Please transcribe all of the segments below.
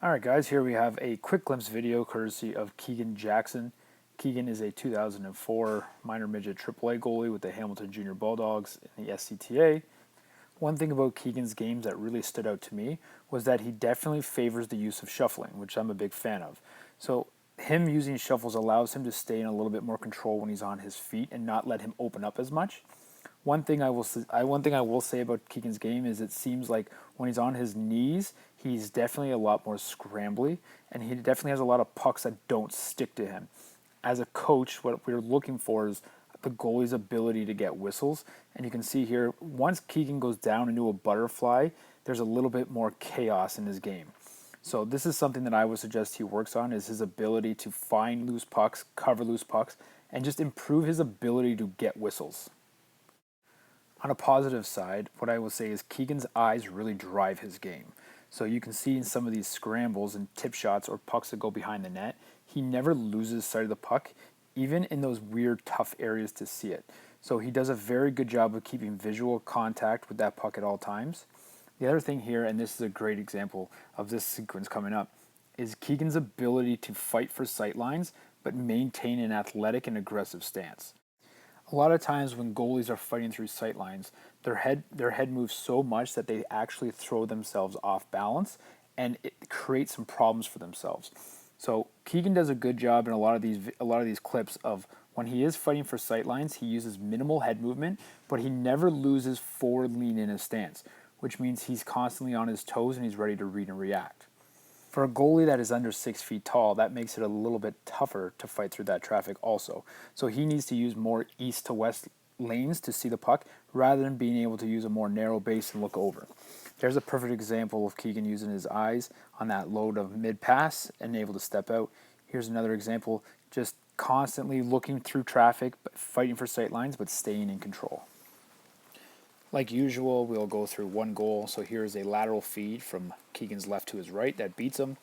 Alright guys, here we have a quick glimpse video courtesy of Keegan Jackson. Keegan is a 2004 minor midget AAA goalie with the Hamilton Junior Bulldogs in the SCTA. One thing about Keegan's games that really stood out to me was that he definitely favors the use of shuffling, which I'm a big fan of. So him using shuffles allows him to stay in a little bit more control when he's on his feet and not let him open up as much. One thing I will say about Keegan's game is it seems like when he's on his knees, he's definitely a lot more scrambly, and he definitely has a lot of pucks that don't stick to him. As a coach, what we're looking for is the goalie's ability to get whistles, and you can see here once Keegan goes down into a butterfly, there's a little bit more chaos in his game. So this is something that I would suggest he works on, is his ability to find loose pucks, cover loose pucks, and just improve his ability to get whistles. On a positive side, what I will say is Keegan's eyes really drive his game. So you can see in some of these scrambles and tip shots or pucks that go behind the net, he never loses sight of the puck, even in those weird, tough areas to see it. So he does a very good job of keeping visual contact with that puck at all times. The other thing here, and this is a great example of this sequence coming up, is Keegan's ability to fight for sight lines but maintain an athletic and aggressive stance. A lot of times when goalies are fighting through sight lines, their head moves so much that they actually throw themselves off balance, and it creates some problems for themselves. So Keegan does a good job in a lot of these clips of when he is fighting for sight lines, he uses minimal head movement, but he never loses forward lean in his stance, which means he's constantly on his toes and he's ready to read and react. For a goalie that is under 6 feet tall, that makes it a little bit tougher to fight through that traffic also. So he needs to use more east to west lanes to see the puck rather than being able to use a more narrow base and look over. There's a perfect example of Keegan using his eyes on that load of mid pass and able to step out. Here's another example, just constantly looking through traffic, fighting for sight lines, but staying in control. Like usual, we'll go through one goal. So here's a lateral feed from Keegan's left to his right that beats him.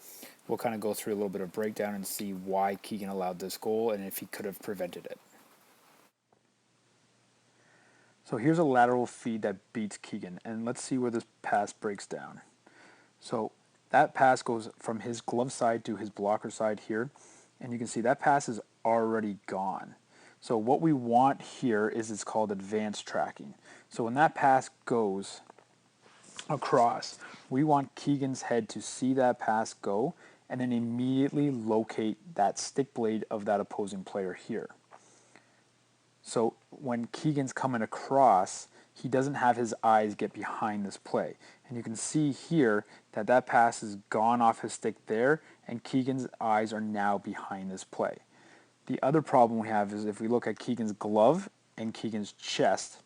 We'll kind of go through a little bit of breakdown and see why Keegan allowed this goal and if he could have prevented it. So here's a lateral feed that beats Keegan, and let's see where this pass breaks down. So that pass goes from his glove side to his blocker side here, and you can see that pass is already gone. So what we want here is it's called advanced tracking. So when that pass goes across, we want Keegan's head to see that pass go and then immediately locate that stick blade of that opposing player here. So when Keegan's coming across, he doesn't have his eyes get behind this play. And you can see here that that pass is gone off his stick there, and Keegan's eyes are now behind this play. The other problem we have is if we look at Keegan's glove and Keegan's chest,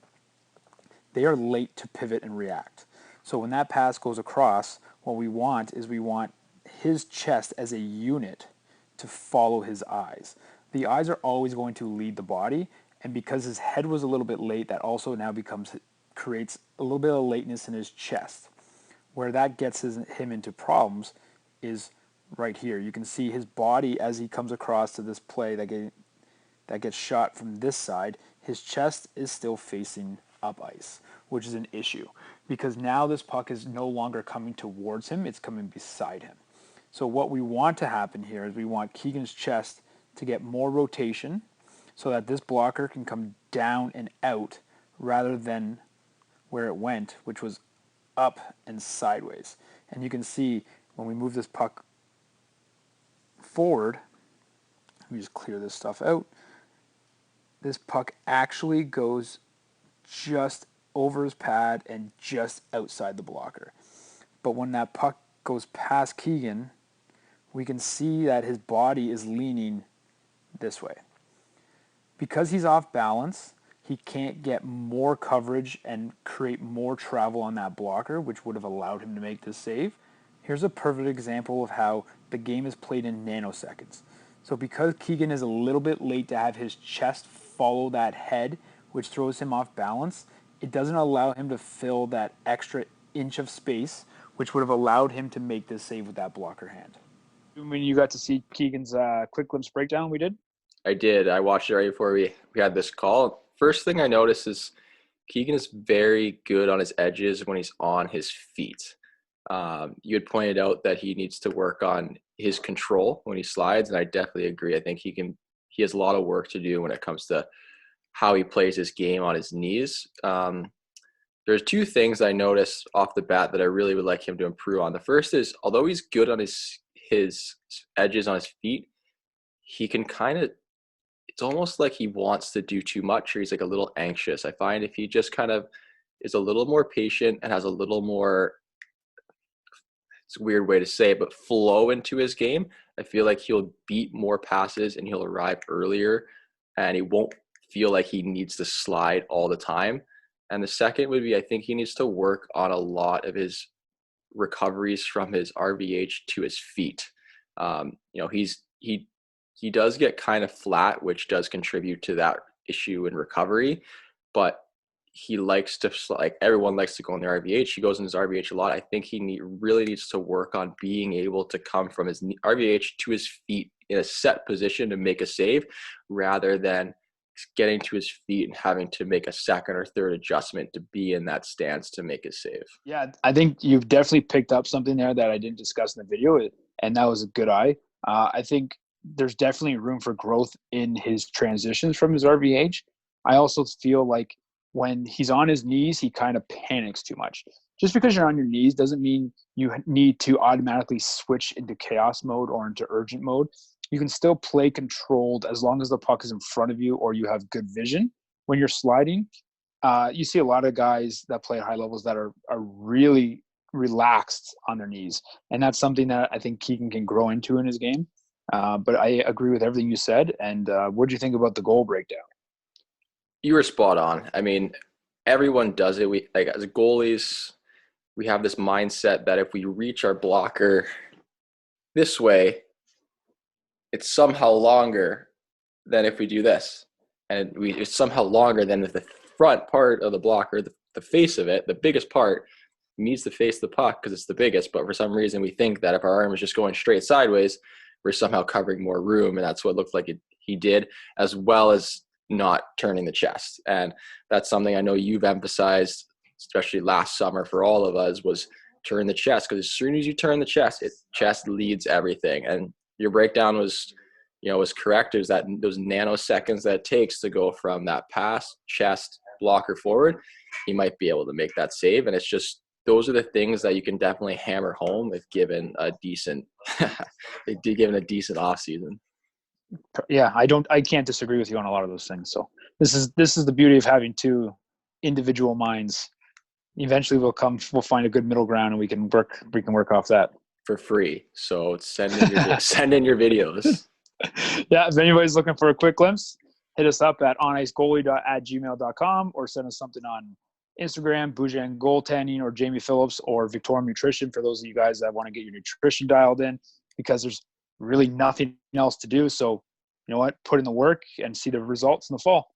they are late to pivot and react. So when that pass goes across, what we want is we want his chest as a unit to follow his eyes. The eyes are always going to lead the body, and because his head was a little bit late, that also now creates a little bit of lateness in his chest. Where that gets him into problems is right here. You can see his body as he comes across to this play that gets shot from this side. His chest is still facing up ice, which is an issue because now this puck is no longer coming towards him, it's coming beside him. So what we want to happen here is we want Keegan's chest to get more rotation so that this blocker can come down and out rather than where it went, which was up and sideways. And you can see when we move this puck forward, let me just clear this stuff out, this puck actually goes just over his pad and just outside the blocker. But when that puck goes past Keegan, we can see that his body is leaning this way. Because he's off balance, he can't get more coverage and create more travel on that blocker, which would have allowed him to make this save. Here's a perfect example of how the game is played in nanoseconds. So because Keegan is a little bit late to have his chest follow that head, which throws him off balance, it doesn't allow him to fill that extra inch of space, which would have allowed him to make this save with that blocker hand. When you got to see Keegan's quick glimpse breakdown, we did. I did. I watched it right before we had this call. first thing I noticed is Keegan is very good on his edges when he's on his feet. You had pointed out that he needs to work on his control when he slides, and I definitely agree. I think he has a lot of work to do when it comes to how he plays his game on his knees. There's two things I noticed off the bat that I really would like him to improve on. The first is, although he's good on his edges on his feet, he can kind of, it's almost like he wants to do too much, or he's like a little anxious. I find if he just kind of is a little more patient and has a little more, it's a weird way to say it, but flow into his game, I feel like he'll beat more passes and he'll arrive earlier, and he won't feel like he needs to slide all the time. And the second would be, I think he needs to work on a lot of his recoveries from his RVH to his feet. He does get kind of flat, which does contribute to that issue in recovery, but he likes to, like everyone likes to go in the RVH. He goes in his RVH a lot. I think really needs to work on being able to come from his RVH to his feet in a set position to make a save, rather than getting to his feet and having to make a second or third adjustment to be in that stance to make a save. Yeah, I think you've definitely picked up something there that I didn't discuss in the video, and that was a good eye. I think there's definitely room for growth in his transitions from his RVH. I also feel like when he's on his knees, he kind of panics too much. Just because you're on your knees doesn't mean you need to automatically switch into chaos mode or into urgent mode. You can still play controlled as long as the puck is in front of you or you have good vision when you're sliding. You see a lot of guys that play at high levels that are really relaxed on their knees. And that's something that I think Keegan can grow into in his game. But I agree with everything you said. And what do you think about the goal breakdown? You were spot on. I mean, everyone does it. We, like, as goalies, we have this mindset that if we reach our blocker this way, it's somehow longer than if we do this. And it's somehow longer than if the front part of the blocker, the face of it, the biggest part, needs to face the puck because it's the biggest. But for some reason, we think that if our arm is just going straight sideways, we're somehow covering more room. And that's what looked like he did, as well as not turning the chest. And that's something I know you've emphasized, especially last summer for all of us, was turn the chest. Because as soon as you turn the chest, chest leads everything. And your breakdown was correct. There's those nanoseconds that it takes to go from that pass, chest, blocker forward. He might be able to make that save. And it's just, those are the things that you can definitely hammer home if given a decent off season. Yeah, I can't disagree with you on a lot of those things. So this is the beauty of having two individual minds. Eventually we'll find a good middle ground and we can work off that for free. So send in your videos. Yeah, if anybody's looking for a quick glimpse, hit us up at onicegoalie@gmail.com or send us something on Instagram, BUJAN Goaltending, or Jamie Phillips, or Victorium Nutrition for those of you guys that want to get your nutrition dialed in, because there's really nothing else to do. So, you know what? Put in the work and see the results in the fall.